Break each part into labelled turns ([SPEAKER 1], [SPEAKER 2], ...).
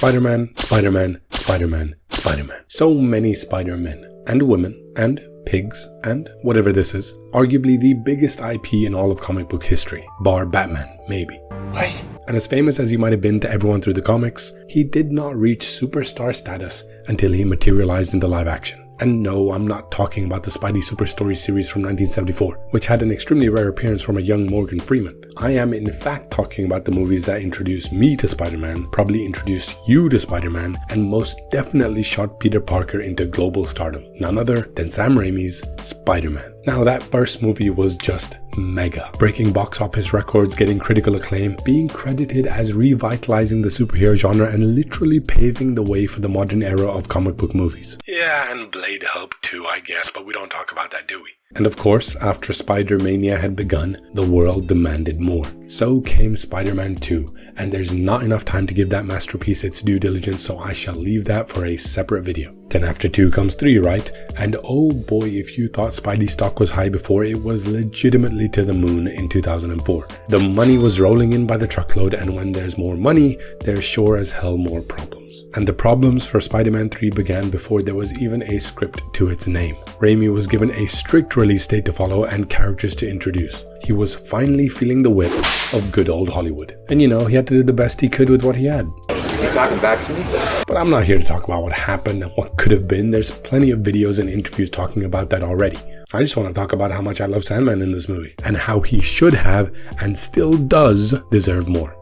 [SPEAKER 1] Spider-Man, Spider-Man, Spider-Man, Spider-Man. So many Spider-Men and women and pigs and whatever this is. Arguably the biggest IP in all of comic book history, bar Batman, maybe.
[SPEAKER 2] What?
[SPEAKER 1] And as famous as he might have been to everyone through the comics, he did not reach superstar status until he materialized into live action. And no, I'm not talking about the Spidey Super Story series from 1974, which had an extremely rare appearance from a young Morgan Freeman. I am in fact talking about the movies that introduced me to Spider-Man, probably introduced you to Spider-Man, and most definitely shot Peter Parker into global stardom. None other than Sam Raimi's Spider-Man. Now that first movie was just mega, breaking box office records, getting critical acclaim, being credited as revitalizing the superhero genre and literally paving the way for the modern era of comic book movies. Yeah, and Blade helped too, I guess, but we don't talk about that, do we? And of course, after Spider-Mania had begun, the world demanded more. So came Spider-Man 2, and there's not enough time to give that masterpiece its due diligence, so I shall leave that for a separate video. Then after 2 comes 3, right? And oh boy, if you thought Spidey stock was high before, it was legitimately to the moon in 2004. The money was rolling in by the truckload, and when there's more money, there's sure as hell more problems. And the problems for Spider-Man 3 began before there was even a script to its name. Raimi was given a strict release date to follow and characters to introduce. He was finally feeling the whip of good old Hollywood. And you know, he had to do the best he could with what he had.
[SPEAKER 2] You talking back to me?
[SPEAKER 1] But I'm not here to talk about what happened and what could have been. There's plenty of videos and interviews talking about that already. I just want to talk about how much I love Sandman in this movie and how he should have and still does deserve more.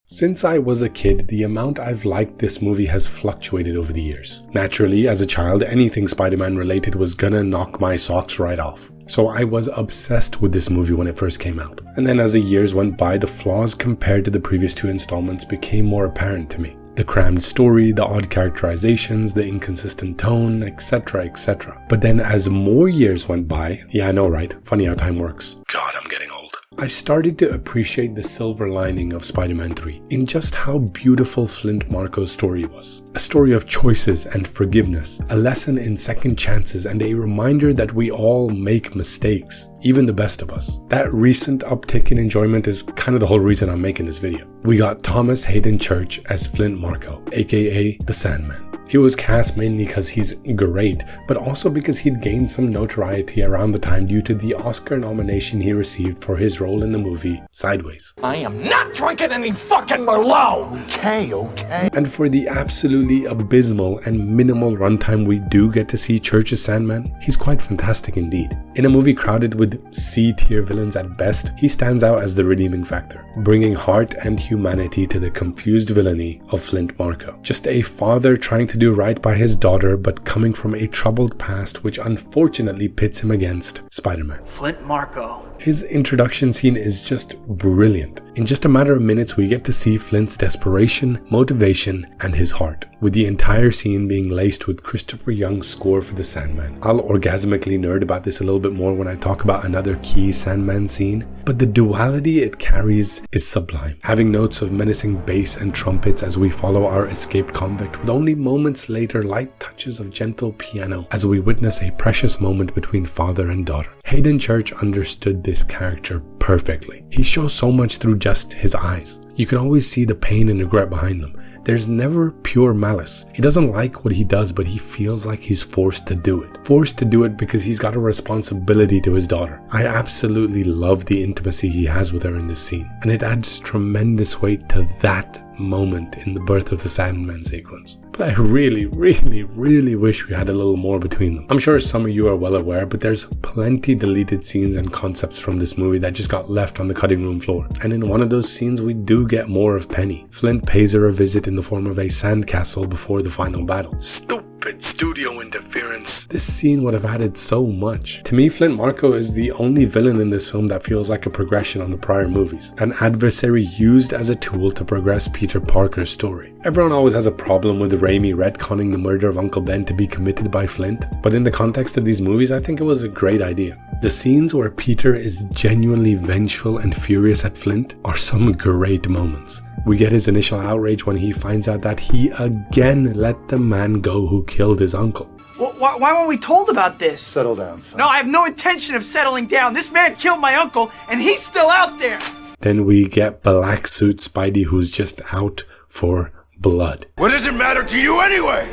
[SPEAKER 1] Since I was a kid, the amount I've liked this movie has fluctuated over the years. Naturally, as a child, anything Spider-Man related was gonna knock my socks right off. So I was obsessed with this movie when it first came out. And then as the years went by, the flaws compared to the previous 2 installments became more apparent to me. The crammed story, the odd characterizations, the inconsistent tone, etc, etc. But then as more years went by, yeah I know right, funny how time works. God, I'm getting old. I started to appreciate the silver lining of Spider-Man 3 in just how beautiful Flint Marko's story was. A story of choices and forgiveness, a lesson in second chances, and a reminder that we all make mistakes, even the best of us. That recent uptick in enjoyment is kind of the whole reason I'm making this video. We got Thomas Hayden Church as Flint Marko, aka The Sandman. He was cast mainly because he's great, but also because he'd gained some notoriety around the time due to the Oscar nomination he received for his role in the movie Sideways.
[SPEAKER 3] I am not drinking any fucking Merlot!
[SPEAKER 2] Okay.
[SPEAKER 1] And for the absolutely abysmal and minimal runtime we do get to see Church's Sandman, he's quite fantastic indeed. In a movie crowded with C-tier villains at best, he stands out as the redeeming factor, bringing heart and humanity to the confused villainy of Flint Marko. Just a father trying to do right by his daughter, but coming from a troubled past which unfortunately pits him against Spider-Man.
[SPEAKER 3] Flint Marko.
[SPEAKER 1] His introduction scene is just brilliant. In just a matter of minutes, we get to see Flint's desperation, motivation, and his heart, with the entire scene being laced with Christopher Young's score for The Sandman. I'll orgasmically nerd about this a little bit more when I talk about another key Sandman scene, but the duality it carries is sublime, having notes of menacing bass and trumpets as we follow our escaped convict, with only moments later light touches of gentle piano as we witness a precious moment between father and daughter. Hayden Church understood this character perfectly. He shows so much through just his eyes. You can always see the pain and regret behind them. There's never pure malice. He doesn't like what he does, but he feels like he's forced to do it. Forced to do it because he's got a responsibility to his daughter. I absolutely love the intimacy he has with her in this scene, and it adds tremendous weight to that moment in the birth of the Sandman sequence. But I really wish we had a little more between them. I'm sure some of you are well aware, but there's plenty deleted scenes and concepts from this movie that just got left on the cutting room floor. And in one of those scenes, we do get more of Penny. Flint pays her a visit in the form of a sandcastle before the final battle. Stupid studio interference. This scene would have added so much. To me, Flint Marko is the only villain in this film that feels like a progression on the prior movies. An adversary used as a tool to progress Peter Parker's story. Everyone always has a problem with Raimi retconning the murder of Uncle Ben to be committed by Flint, but in the context of these movies, I think it was a great idea. The scenes where Peter is genuinely vengeful and furious at Flint are some great moments. We get his initial outrage when he finds out that he again let the man go who killed his uncle.
[SPEAKER 4] Why weren't we told about this?
[SPEAKER 2] Settle down, son.
[SPEAKER 4] No, I have no intention of settling down. This man killed my uncle, and he's still out there.
[SPEAKER 1] Then we get Black Suit Spidey, who's just out for blood.
[SPEAKER 2] What does it matter to you anyway?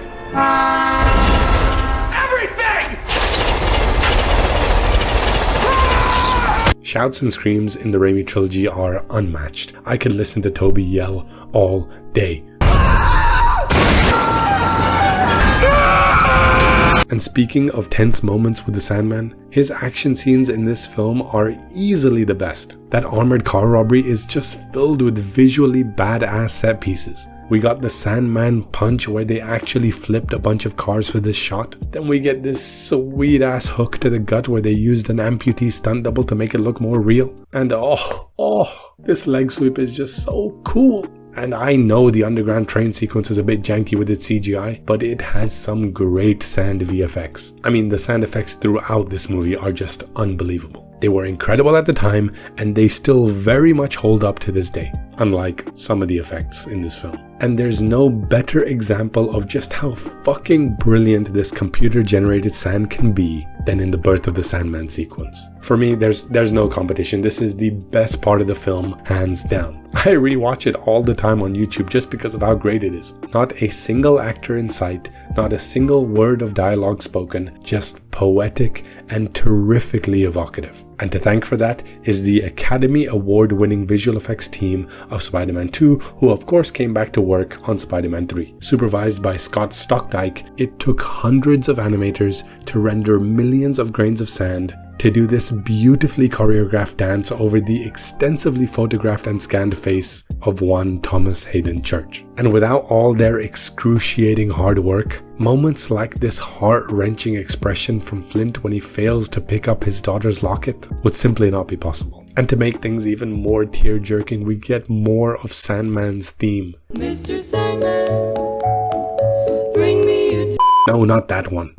[SPEAKER 3] Everything!
[SPEAKER 1] Shouts and screams in the Raimi trilogy are unmatched. I could listen to Toby yell all day. And speaking of tense moments with the Sandman, his action scenes in this film are easily the best. That armored car robbery is just filled with visually badass set pieces. We got the Sandman punch where they actually flipped a bunch of cars for this shot. Then we get this sweet ass hook to the gut where they used an amputee stunt double to make it look more real. And this leg sweep is just so cool. And I know the underground train sequence is a bit janky with its CGI, but it has some great sand VFX. I mean, the sand effects throughout this movie are just unbelievable. They were incredible at the time, and they still very much hold up to this day, unlike some of the effects in this film. And there's no better example of just how fucking brilliant this computer-generated sand can be than in the Birth of the Sandman sequence. For me, there's no competition. This is the best part of the film, hands down. I rewatch it all the time on YouTube just because of how great it is. Not a single actor in sight, not a single word of dialogue spoken, just poetic and terrifically evocative. And to thank for that is the Academy Award-winning visual effects team of Spider-Man 2, who of course came back to work on Spider-Man 3. Supervised by Scott Stockdyke, it took hundreds of animators to render millions of grains of sand to do this beautifully choreographed dance over the extensively photographed and scanned face of one Thomas Hayden Church. And without all their excruciating hard work, moments like this heart-wrenching expression from Flint when he fails to pick up his daughter's locket would simply not be possible. And to make things even more tear-jerking, we get more of Sandman's theme.
[SPEAKER 5] Mr. Sandman, bring me a...
[SPEAKER 1] No, not that one.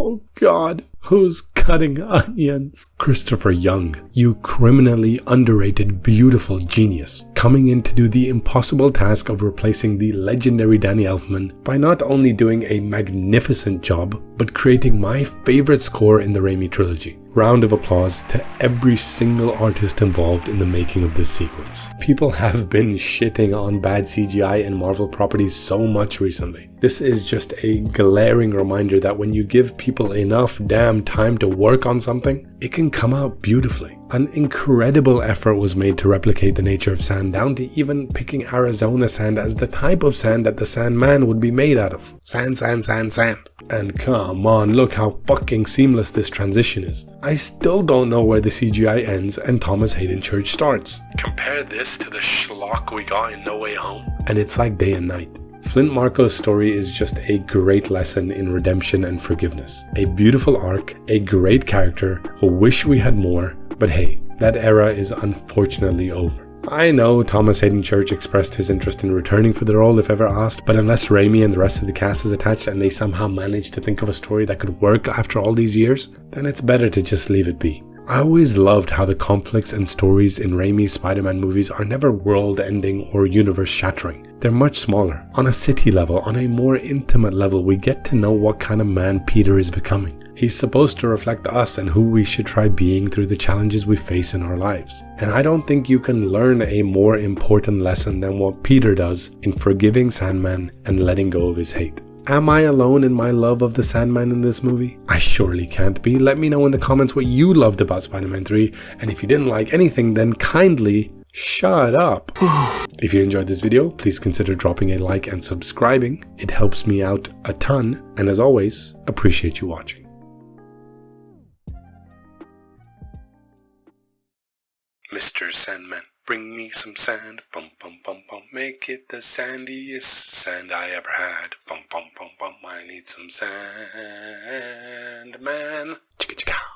[SPEAKER 1] Oh God, who's cutting onions? Christopher Young, you criminally underrated beautiful genius, coming in to do the impossible task of replacing the legendary Danny Elfman by not only doing a magnificent job, but creating my favorite score in the Raimi trilogy. Round of applause to every single artist involved in the making of this sequence. People have been shitting on bad CGI in Marvel properties so much recently. This is just a glaring reminder that when you give people enough damn time to work on something, it can come out beautifully. An incredible effort was made to replicate the nature of sand, down to even picking Arizona sand as the type of sand that the Sandman would be made out of. Sand, sand, sand, sand. And come on, look how fucking seamless this transition is. I still don't know where the CGI ends and Thomas Hayden Church starts. Compare this to the schlock we got in No Way Home, and it's like day and night. Flint Marko's story is just a great lesson in redemption and forgiveness. A beautiful arc, a great character, a wish we had more, but hey, that era is unfortunately over. I know Thomas Hayden Church expressed his interest in returning for the role if ever asked, but unless Raimi and the rest of the cast is attached and they somehow manage to think of a story that could work after all these years, then it's better to just leave it be. I always loved how the conflicts and stories in Raimi's Spider-Man movies are never world-ending or universe-shattering. They're much smaller. On a city level, on a more intimate level, we get to know what kind of man Peter is becoming. He's supposed to reflect us and who we should try being through the challenges we face in our lives. And I don't think you can learn a more important lesson than what Peter does in forgiving Sandman and letting go of his hate. Am I alone in my love of the Sandman in this movie? I surely can't be. Let me know in the comments what you loved about Spider-Man 3, and if you didn't like anything, then kindly shut up. If you enjoyed this video, please consider dropping a like and subscribing. It helps me out a ton, and as always, appreciate you watching. Mr. Sandman, bring me some sand, bum bum bum bum, make it the sandiest sand I ever had, bum bum bum bum, I need some sand, man. Chicka chicka.